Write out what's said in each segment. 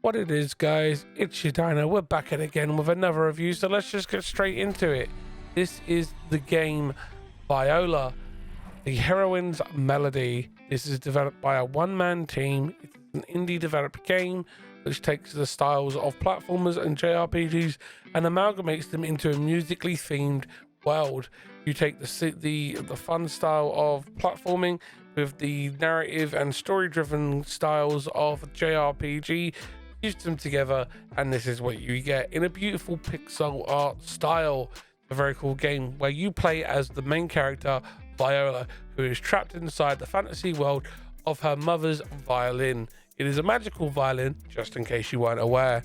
What it is, guys, it's your Dino. We're back at it again with another review, so let's just get straight into it. This is the game Viola, the Heroine's Melody. This is developed by a one-man team. It's an indie developed game which takes the styles of platformers and JRPGs and amalgamates them into a musically themed world. You take the fun style of platforming with the narrative and story-driven styles of JRPG, use them together, and this is what you get in a beautiful pixel art style. A very cool game where you play as the main character Viola, who is trapped inside the fantasy world of her mother's violin. It is a magical violin, just in case you weren't aware.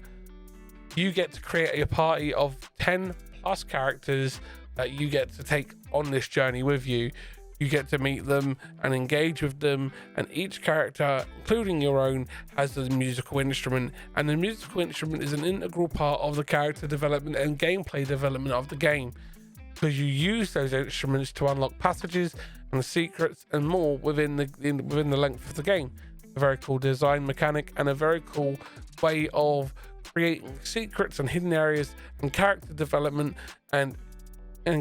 You get to create a party of 10 plus characters that you get to take on this journey with you. You get to meet them and engage with them, and each character, including your own, has a musical instrument, and the musical instrument is an integral part of the character development and gameplay development of the game, because you use those instruments to unlock passages and secrets and more within the length of the game. A very cool design mechanic and a very cool way of creating secrets and hidden areas and character development and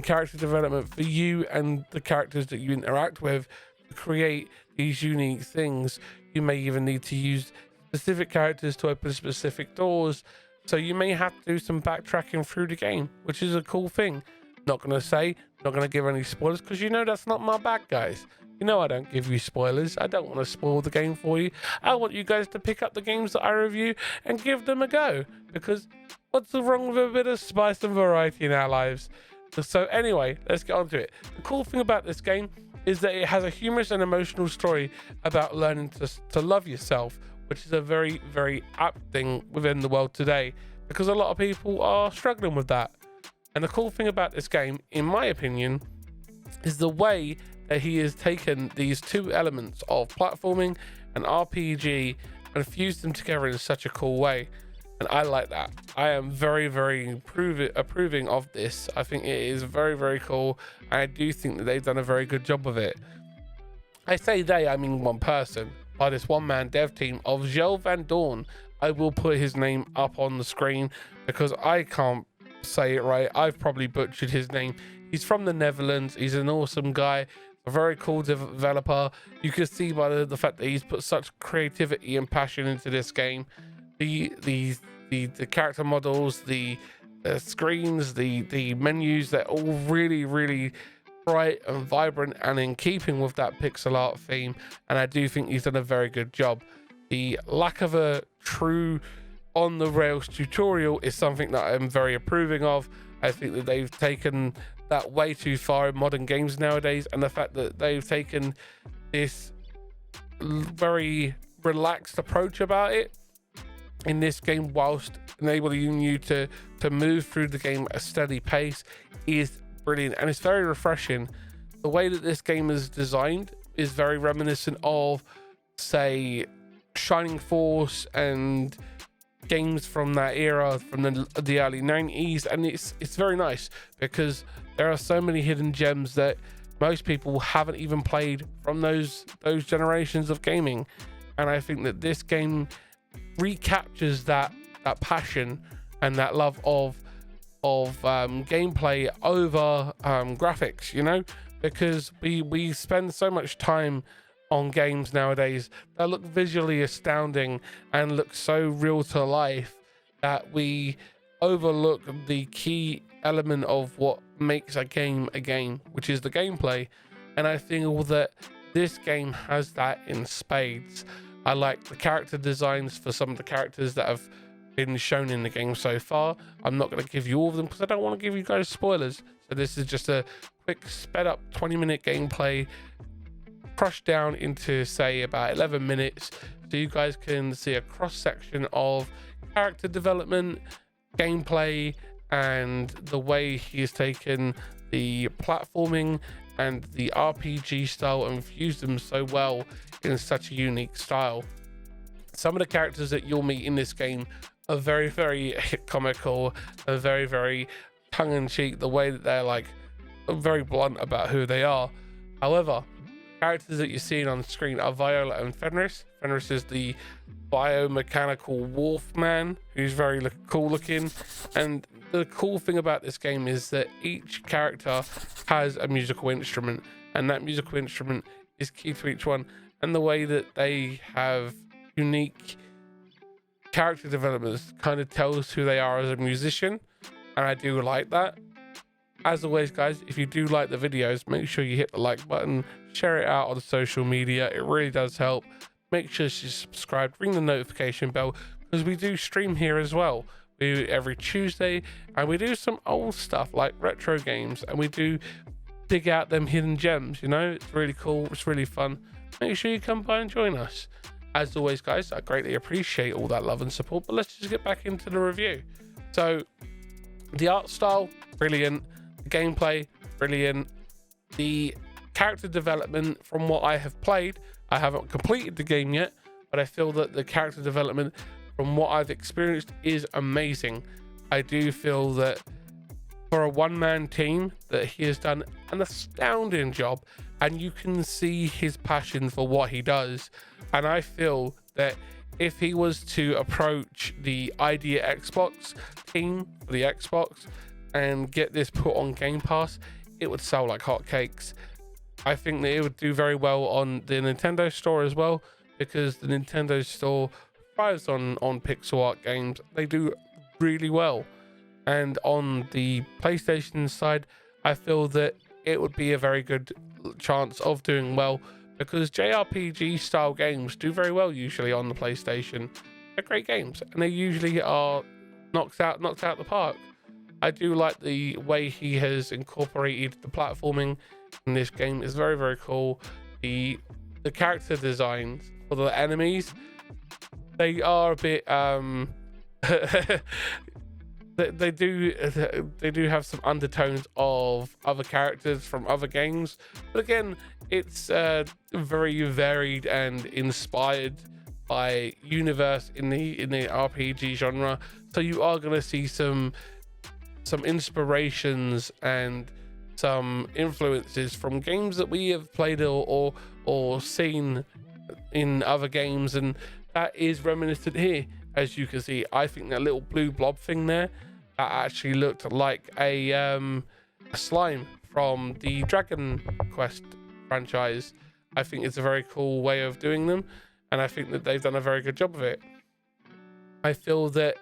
character development for you and the characters that you interact with to create these unique things. You may even need to use specific characters to open specific doors, so you may have to do some backtracking through the game, which is a cool thing. Not going to give any spoilers, because you know that's not my bag, guys. You know I don't give you spoilers. I don't want to spoil the game for you. I want you guys to pick up the games that I review and give them a go, because what's wrong with a bit of spice and variety in our lives? So anyway, let's get on to it. The cool thing about this game is that it has a humorous and emotional story about learning to love yourself, which is a very, very apt thing within the world today, because a lot of people are struggling with that. And the cool thing about this game, in my opinion, is the way that he has taken these two elements of platforming and RPG and fused them together in such a cool way. And I like that. I am very, very approving of this. I think it is very, very cool. And I do think that they've done a very good job of it. I say they, I mean one person, by this one-man dev team of Gel Van Dorn. I will put his name up on the screen because I can't say it right. I've probably butchered his name. He's from the Netherlands. He's an awesome guy, a very cool developer. You can see by the fact that he's put such creativity and passion into this game. The character models, the screens, the menus, they're all really, really bright and vibrant and in keeping with that pixel art theme, and I do think he's done a very good job. The lack of a true on the rails tutorial is something that I'm very approving of. I think that they've taken that way too far in modern games nowadays, and the fact that they've taken this very relaxed approach about it in this game, whilst enabling you to move through the game at a steady pace, is brilliant, and it's very refreshing. The way that this game is designed is very reminiscent of, say, Shining Force and games from that era, from the early 90s, and it's very nice because there are so many hidden gems that most people haven't even played from those generations of gaming, and I think that this game recaptures that passion and that love of gameplay over graphics, you know, because we spend so much time on games nowadays that look visually astounding and look so real to life that we overlook the key element of what makes a game, which is the gameplay. And I think that this game has that in spades. I like the character designs for some of the characters that have been shown in the game so far. I'm not going to give you all of them because I don't want to give you guys spoilers. So this is just a quick sped up 20-minute gameplay crushed down into, say, about 11 minutes, so you guys can see a cross section of character development, gameplay, and the way he has taken the platforming and the RPG style and fused them so well in such a unique style. Some of the characters that you'll meet in this game are very, very comical and very, very tongue-in-cheek, the way that they're like very blunt about who they are. However, characters that you're seeing on screen are Viola and Fenris. Fenris is the biomechanical wolf man, who's very cool looking. And the cool thing about this game is that each character has a musical instrument, and that musical instrument is key to each one. And the way that they have unique character developments kind of tells who they are as a musician, and I do like that. As always, guys, if you do like the videos, make sure you hit the like button, share it out on social media. It really does help. Make sure you subscribe, ring the notification bell, because we do stream here as well. We do every Tuesday, and we do some old stuff like retro games, and we do dig out them hidden gems. You know, it's really cool, it's really fun. Make sure you come by and join us. As always, guys, I greatly appreciate all that love and support, but let's just get back into the review. So the art style, brilliant. The gameplay, brilliant. The character development, from what I have played, I haven't completed the game yet, but I feel that the character development from what I've experienced is amazing. I do feel that for a one-man team that he has done an astounding job, and you can see his passion for what he does. And I feel that if he was to approach the Idea Xbox team for the Xbox and get this put on Game Pass, it would sell like hotcakes. I think that it would do very well on the Nintendo store as well, because the Nintendo store thrives on pixel art games. They do really well. And on the PlayStation side, I feel that it would be a very good chance of doing well, because JRPG style games do very well usually on the PlayStation. They're great games, and they usually are knocked out the park. I do like the way he has incorporated the platforming in this game. Is very, very cool. The character designs for the enemies, they are a bit they do have some undertones of other characters from other games, but again, it's very varied and inspired by universe in the RPG genre. So you are going to see some inspirations and some influences from games that we have played or seen in other games, and that is reminiscent here. As you can see, I think that little blue blob thing there, that actually looked like a slime from the Dragon Quest franchise. I think it's a very cool way of doing them, and I think that they've done a very good job of it. I feel that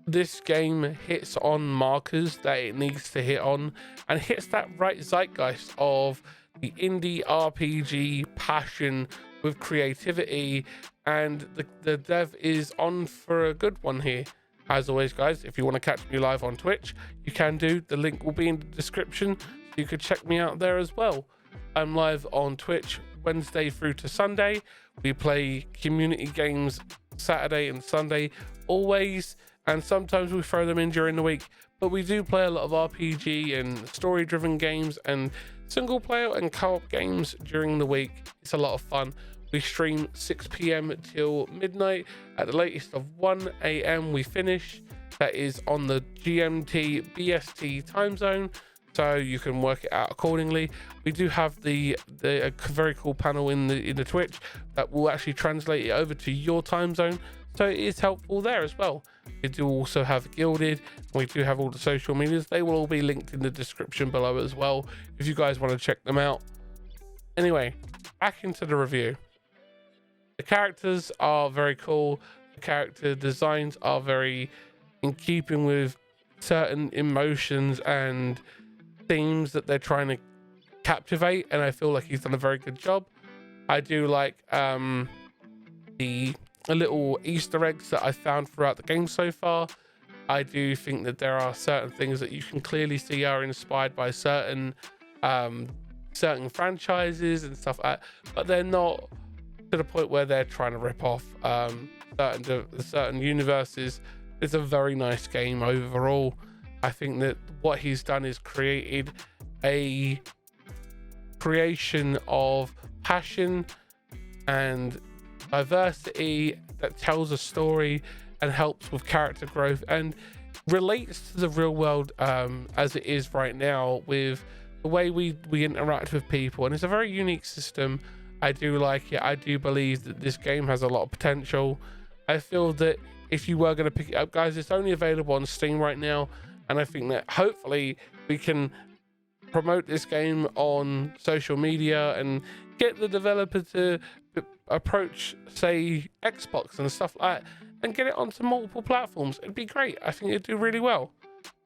this game hits on markers that it needs to hit on, and hits that right zeitgeist of the indie RPG passion with creativity, and the dev is on for a good one here. As always, guys, if you want to catch me live on Twitch, you can do. The link will be in the description, so you could check me out there as well. I'm live on Twitch Wednesday through to Sunday. We play community games Saturday and Sunday always, and sometimes we throw them in during the week, but we do play a lot of RPG and story driven games and single player and co-op games during the week. It's a lot of fun. We stream 6 p.m. till midnight. At the latest of 1 a.m. we finish. That is on the GMT BST time zone, so you can work it out accordingly. We do have a very cool panel in the Twitch that will actually translate it over to your time zone, so it is helpful there as well. We do also have Guilded, and we do have all the social medias. They will all be linked in the description below as well, if you guys want to check them out. Anyway, back into the review. The characters are very cool. The character designs are very in keeping with certain emotions and themes that they're trying to captivate, and I feel like he's done a very good job. I do like the little Easter eggs that I found throughout the game so far. I do think that there are certain things that you can clearly see are inspired by certain franchises and stuff like that, but they're not to the point where they're trying to rip off certain universes. It's a very nice game overall. I think that what he's done is created a creation of passion and diversity that tells a story and helps with character growth and relates to the real world as it is right now with the way we interact with people. And it's a very unique system. I do like it. I do believe that this game has a lot of potential. I feel that if you were going to pick it up, guys, it's only available on Steam right now, and I think that hopefully we can promote this game on social media and get the developer to approach, say, Xbox and stuff like that, and get it onto multiple platforms. It'd be great. I think it'd do really well.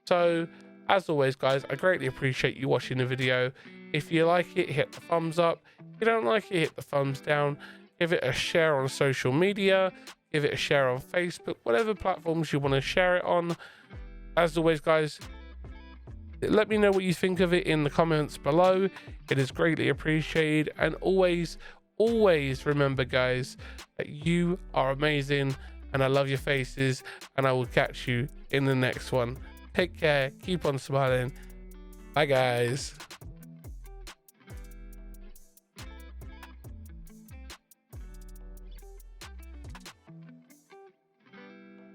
So as always, guys, I greatly appreciate you watching the video. If you like it, hit the thumbs up. If you don't like it, hit the thumbs down. Give it a share on social media. Give it a share on Facebook, whatever platforms you want to share it on. As always, guys, let me know what you think of it in the comments below. It is greatly appreciated. And always remember, guys, that you are amazing, and I love your faces, and I will catch you in the next one. Take care. Keep on smiling. Bye, guys.